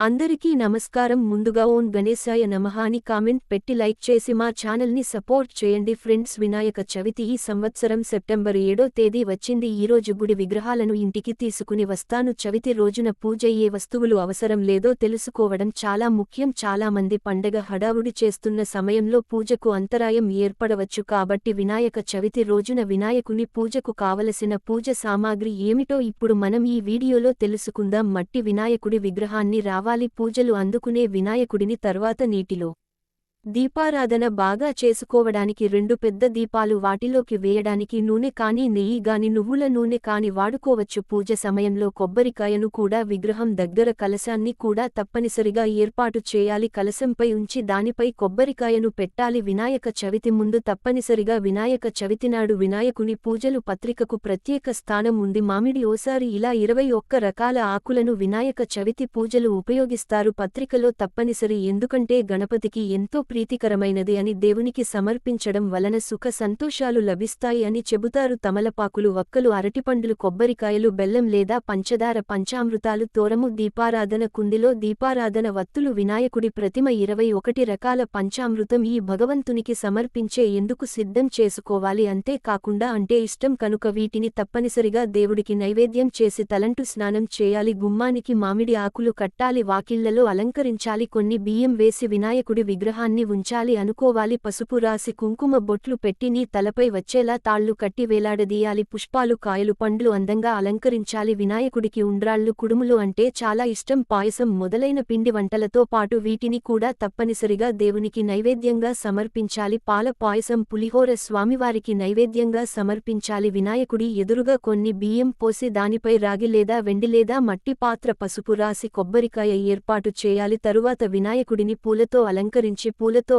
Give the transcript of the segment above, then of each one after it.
అందరికీ నమస్కారం. ముందుగా ఓం గణేశాయ నమః అని కామెంట్ పెట్టి లైక్ చేసి మా ఛానల్ని సపోర్ట్ చేయండి ఫ్రెండ్స్. వినాయక చవితి ఈ సంవత్సరం సెప్టెంబర్ 7వ తేదీ వచ్చింది. ఈరోజు గుడి విగ్రహాలను ఇంటికి తీసుకుని వస్తాను. చవితి రోజున పూజ ఏ వస్తువులు అవసరం లేదో తెలుసుకోవడం చాలా ముఖ్యం. చాలా మంది పండగ హడావుడి చేస్తున్న సమయంలో పూజకు అంతరాయం ఏర్పడవచ్చు. కాబట్టి వినాయక చవితి రోజున వినాయకుని పూజకు కావలసిన పూజ సామాగ్రి ఏమిటో ఇప్పుడు మనం ఈ వీడియోలో తెలుసుకుందాం. మట్టి వినాయకుడి విగ్రహాన్ని పూజలు అందుకునే వినాయకుడిని తర్వాత నీటిలో దీపారాధన బాగా చేసుకోవడానికి 2 పెద్ద దీపాలు, వాటిలోకి వేయడానికి నూనె కాని నెయ్యి గాని నువ్వుల నూనె కాని వాడుకోవచ్చు. పూజ సమయంలో కొబ్బరికాయను కూడా విగ్రహం దగ్గర కలశాన్ని కూడా తప్పనిసరిగా ఏర్పాటు చేయాలి. కలశంపై ఉంచి దానిపై కొబ్బరికాయను పెట్టాలి. వినాయక చవితి ముందు తప్పనిసరిగా వినాయక చవితినాడు వినాయకుని పూజలు పత్రికకు ప్రత్యేక స్థానం ఉంది. మామిడి ఓసారి ఇలా 21 రకాల ఆకులను వినాయక చవితి పూజలు ఉపయోగిస్తారు. పత్రికలో తప్పనిసరి, ఎందుకంటే గణపతికి ఎంతో ప్రీతికరమైనది అని దేవునికి సమర్పించడం వలన సుఖ సంతోషాలు లభిస్తాయి అని చెబుతారు. తమలపాకులు, వక్కలు, అరటిపండ్లు, కొబ్బరికాయలు, బెల్లం లేదా పంచదార, పంచామృతాలు, తోరము, దీపారాధన కుందిలో దీపారాధన వత్తులు, వినాయకుడి ప్రతిమ, 21 రకాల పంచామృతం ఈ భగవంతునికి సమర్పించే ఎందుకు సిద్ధం చేసుకోవాలి. అంతేకాకుండా అంటే ఇష్టం కనుక వీటిని తప్పనిసరిగా దేవుడికి నైవేద్యం చేసి తలంటు స్నానం చేయాలి. గుమ్మానికి మామిడి ఆకులు కట్టాలి. వాకిళ్లలో అలంకరించాలి. కొన్ని బియ్యం వేసి వినాయకుడి విగ్రహాన్ని ఉంచాలి అనుకోవాలి. పసుపు రాసి కుంకుమ బొట్లు పెట్టి నీ తలపై వచ్చేలా తాళ్లు కట్టి వేలాడదీయాలి. పుష్పాలు, కాయలు, పండ్లు అందంగా అలంకరించాలి. వినాయకుడికి ఉండ్రాళ్లు, కుడుములు అంటే చాలా ఇష్టం. పాయసం మొదలైన పిండి వంటలతో పాటు వీటిని కూడా తప్పనిసరిగా దేవునికి నైవేద్యంగా సమర్పించాలి. పాల పాయసం, పులిహోర స్వామివారికి నైవేద్యంగా సమర్పించాలి. వినాయకుడి ఎదురుగా కొన్ని బియ్యం పోసి దానిపై రాగి లేదా వెండి లేదా మట్టి పాత్ర, పసుపు రాసి కొబ్బరికాయ ఏర్పాటు చేయాలి. తరువాత వినాయకుడిని పూలతో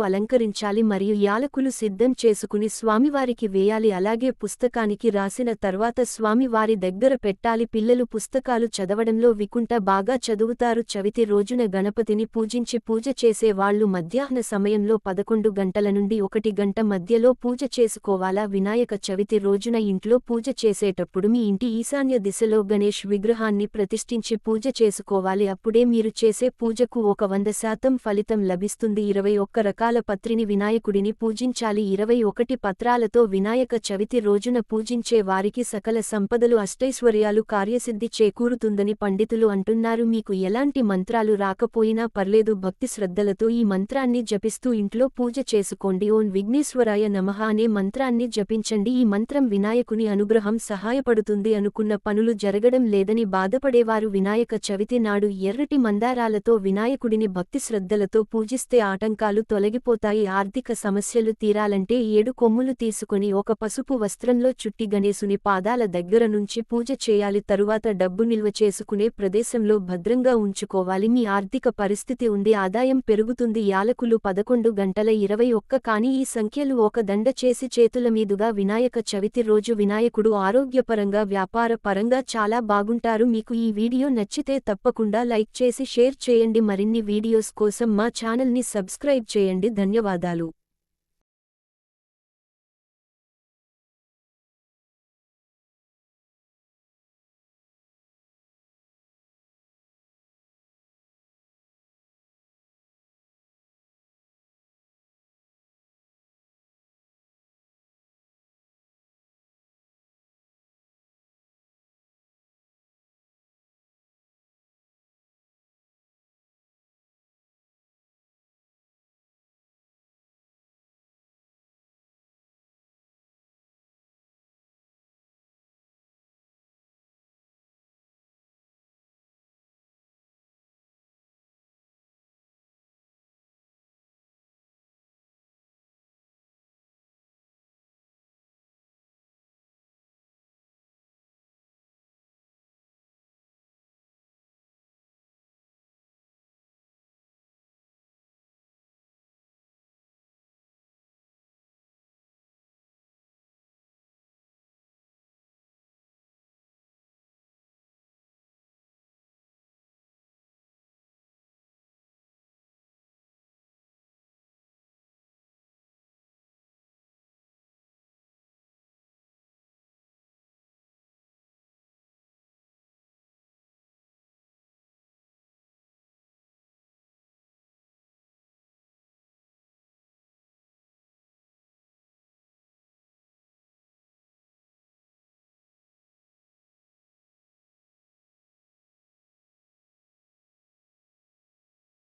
అలంకరించాలి మరియు యాలకులు సిద్ధం చేసుకుని స్వామివారికి వేయాలి. అలాగే పుస్తకానికి రాసిన తర్వాత స్వామివారి దగ్గర పెట్టాలి. పిల్లలు పుస్తకాలు చదవడంలో వికుంఠ బాగా చదువుతారు. చవితి రోజున గణపతిని పూజించి పూజ చేసే వాళ్లు మధ్యాహ్న సమయంలో 11 గంటల నుండి 1 గంట మధ్యలో పూజ చేసుకోవాలా. వినాయక చవితి రోజున ఇంట్లో పూజ చేసేటప్పుడు మీ ఇంటి ఈశాన్య దిశలో గణేష్ విగ్రహాన్ని ప్రతిష్ఠించి పూజ చేసుకోవాలి. అప్పుడే మీరు చేసే పూజకు 100% ఫలితం లభిస్తుంది. 21 రకాల పత్రిని వినాయకుడిని పూజించాలి. 21 పత్రాలతో వినాయక చవితి రోజున పూజించే వారికి సకల సంపదలు, అష్టైశ్వర్యాలు, కార్యసిద్ధి చేకూరుతుందని పండితులు అంటున్నారు. మీకు ఎలాంటి మంత్రాలు రాకపోయినా పర్లేదు, భక్తి శ్రద్ధలతో ఈ మంత్రాన్ని జపిస్తూ ఇంట్లో పూజ చేసుకోండి. ఓం విఘ్నేశ్వరాయ నమః అనే మంత్రాన్ని జపించండి. ఈ మంత్రం వినాయకుని అనుగ్రహం సహాయపడుతుంది. అనుకున్న పనులు జరగడం లేదని బాధపడేవారు వినాయక చవితి నాడు ఎర్రటి మందారాలతో వినాయకుడిని భక్తి శ్రద్ధలతో పూజిస్తే ఆటంకాలు తొలగిపోతాయి. ఆర్థిక సమస్యలు తీరాలంటే 7 కొమ్ములు తీసుకుని ఒక పసుపు వస్త్రంలో చుట్టి గణేశుని పాదాల దగ్గర నుంచి పూజ చేయాలి. తరువాత డబ్బు నిల్వ చేసుకునే ప్రదేశంలో భద్రంగా ఉంచుకోవాలి. మీ ఆర్థిక పరిస్థితి ఉంది, ఆదాయం పెరుగుతుంది. యాలకులు 11 గంటల 21 కానీ ఈ సంఖ్యలు ఒక దండ చేసి చేతుల మీదుగా వినాయక చవితి రోజు వినాయకుడు ఆరోగ్యపరంగా, వ్యాపార పరంగా చాలా బాగుంటారు. మీకు ఈ వీడియో నచ్చితే తప్పకుండా లైక్ చేసి షేర్ చేయండి. మరిన్ని వీడియోస్ కోసం మా ఛానల్ని సబ్స్క్రైబ్ చేయండి. ధన్యవాదాలు.